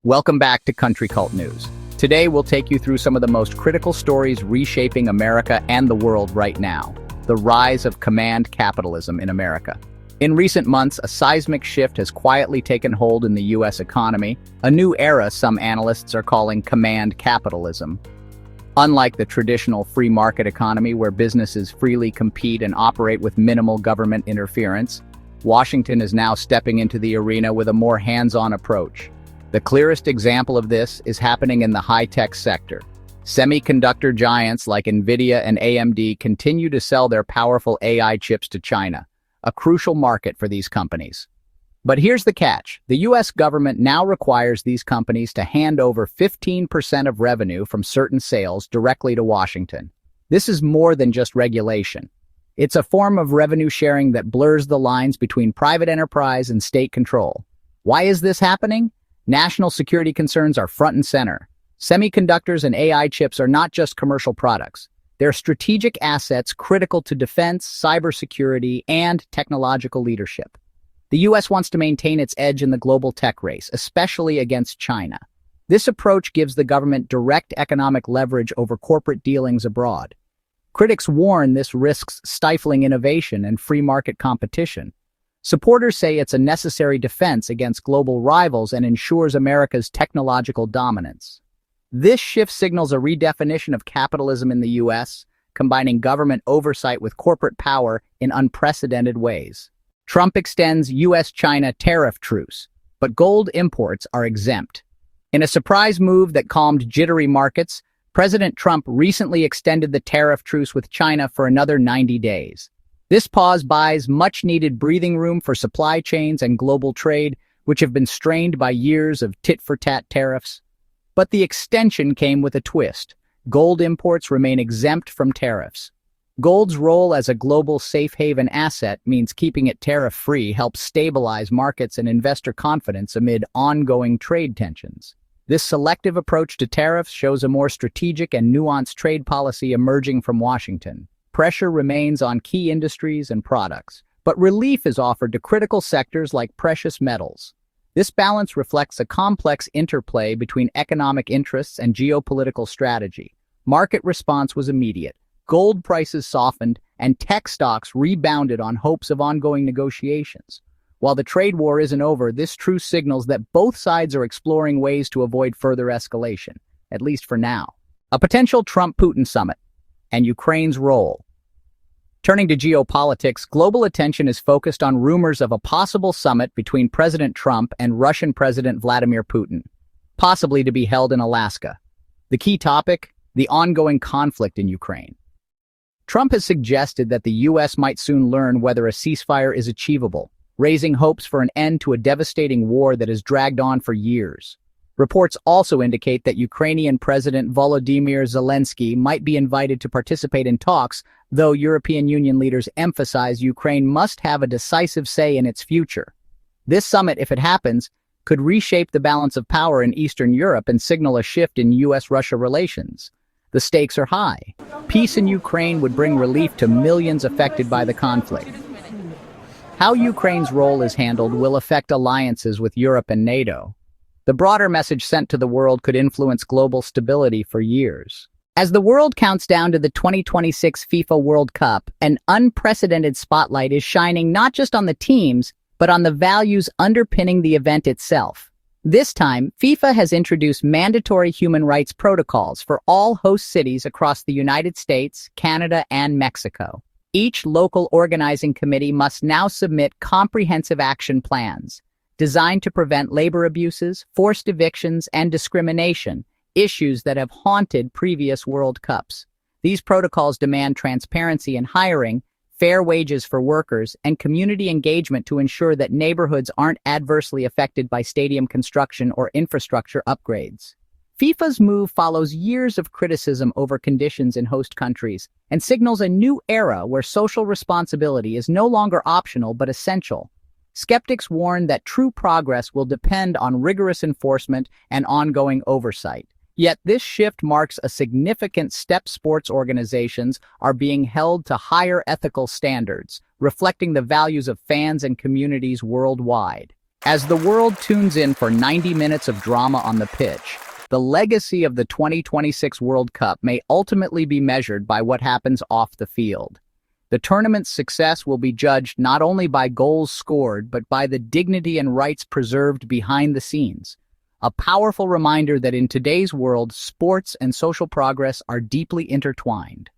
Welcome back to Country Cult News. Today we'll take you through some of the most critical stories reshaping America and the world right now. The rise of command capitalism in America. In recent months, a seismic shift has quietly taken hold in the U.S. economy, a new era some analysts are calling command capitalism. Unlike the traditional free market economy where businesses freely compete and operate with minimal government interference, Washington is now stepping into the arena with a more hands-on approach. The clearest example of this is happening in the high-tech sector. Semiconductor giants like NVIDIA and AMD continue to sell their powerful AI chips to China, a crucial market for these companies. But here's the catch. The U.S. government now requires these companies to hand over 15% of revenue from certain sales directly to Washington. This is more than just regulation. It's a form of revenue sharing that blurs the lines between private enterprise and state control. Why is this happening? National security concerns are front and center. Semiconductors and AI chips are not just commercial products. They're strategic assets critical to defense, cybersecurity, and technological leadership. The U.S. wants to maintain its edge in the global tech race, especially against China. This approach gives the government direct economic leverage over corporate dealings abroad. Critics warn this risks stifling innovation and free market competition. Supporters say it's a necessary defense against global rivals and ensures America's technological dominance. This shift signals a redefinition of capitalism in the U.S., combining government oversight with corporate power in unprecedented ways. Trump extends U.S.-China tariff truce, but gold imports are exempt. In a surprise move that calmed jittery markets, President Trump recently extended the tariff truce with China for another 90 days. This pause buys much-needed breathing room for supply chains and global trade, which have been strained by years of tit-for-tat tariffs. But the extension came with a twist. Gold imports remain exempt from tariffs. Gold's role as a global safe haven asset means keeping it tariff-free helps stabilize markets and investor confidence amid ongoing trade tensions. This selective approach to tariffs shows a more strategic and nuanced trade policy emerging from Washington. Pressure remains on key industries and products, but relief is offered to critical sectors like precious metals. This balance reflects a complex interplay between economic interests and geopolitical strategy. Market response was immediate. Gold prices softened, and tech stocks rebounded on hopes of ongoing negotiations. While the trade war isn't over, this truce signals that both sides are exploring ways to avoid further escalation, at least for now. A potential Trump-Putin summit and Ukraine's role. Turning to geopolitics, global attention is focused on rumors of a possible summit between President Trump and Russian President Vladimir Putin, possibly to be held in Alaska. The key topic? The ongoing conflict in Ukraine. Trump has suggested that the U.S. might soon learn whether a ceasefire is achievable, raising hopes for an end to a devastating war that has dragged on for years. Reports also indicate that Ukrainian President Volodymyr Zelensky might be invited to participate in talks, though European Union leaders emphasize Ukraine must have a decisive say in its future. This summit, if it happens, could reshape the balance of power in Eastern Europe and signal a shift in U.S.-Russia relations. The stakes are high. Peace in Ukraine would bring relief to millions affected by the conflict. How Ukraine's role is handled will affect alliances with Europe and NATO. The broader message sent to the world could influence global stability for years. As the world counts down to the 2026 FIFA World Cup, an unprecedented spotlight is shining not just on the teams, but on the values underpinning the event itself. This time, FIFA has introduced mandatory human rights protocols for all host cities across the United States, Canada, and Mexico. Each local organizing committee must now submit comprehensive action plans designed to prevent labor abuses, forced evictions, and discrimination, issues that have haunted previous World Cups. These protocols demand transparency in hiring, fair wages for workers, and community engagement to ensure that neighborhoods aren't adversely affected by stadium construction or infrastructure upgrades. FIFA's move follows years of criticism over conditions in host countries and signals a new era where social responsibility is no longer optional but essential. Skeptics warn that true progress will depend on rigorous enforcement and ongoing oversight. Yet this shift marks a significant step. Sports organizations are being held to higher ethical standards, reflecting the values of fans and communities worldwide. As the world tunes in for 90 minutes of drama on the pitch, the legacy of the 2026 World Cup may ultimately be measured by what happens off the field. The tournament's success will be judged not only by goals scored, but by the dignity and rights preserved behind the scenes. A powerful reminder that in today's world, sports and social progress are deeply intertwined.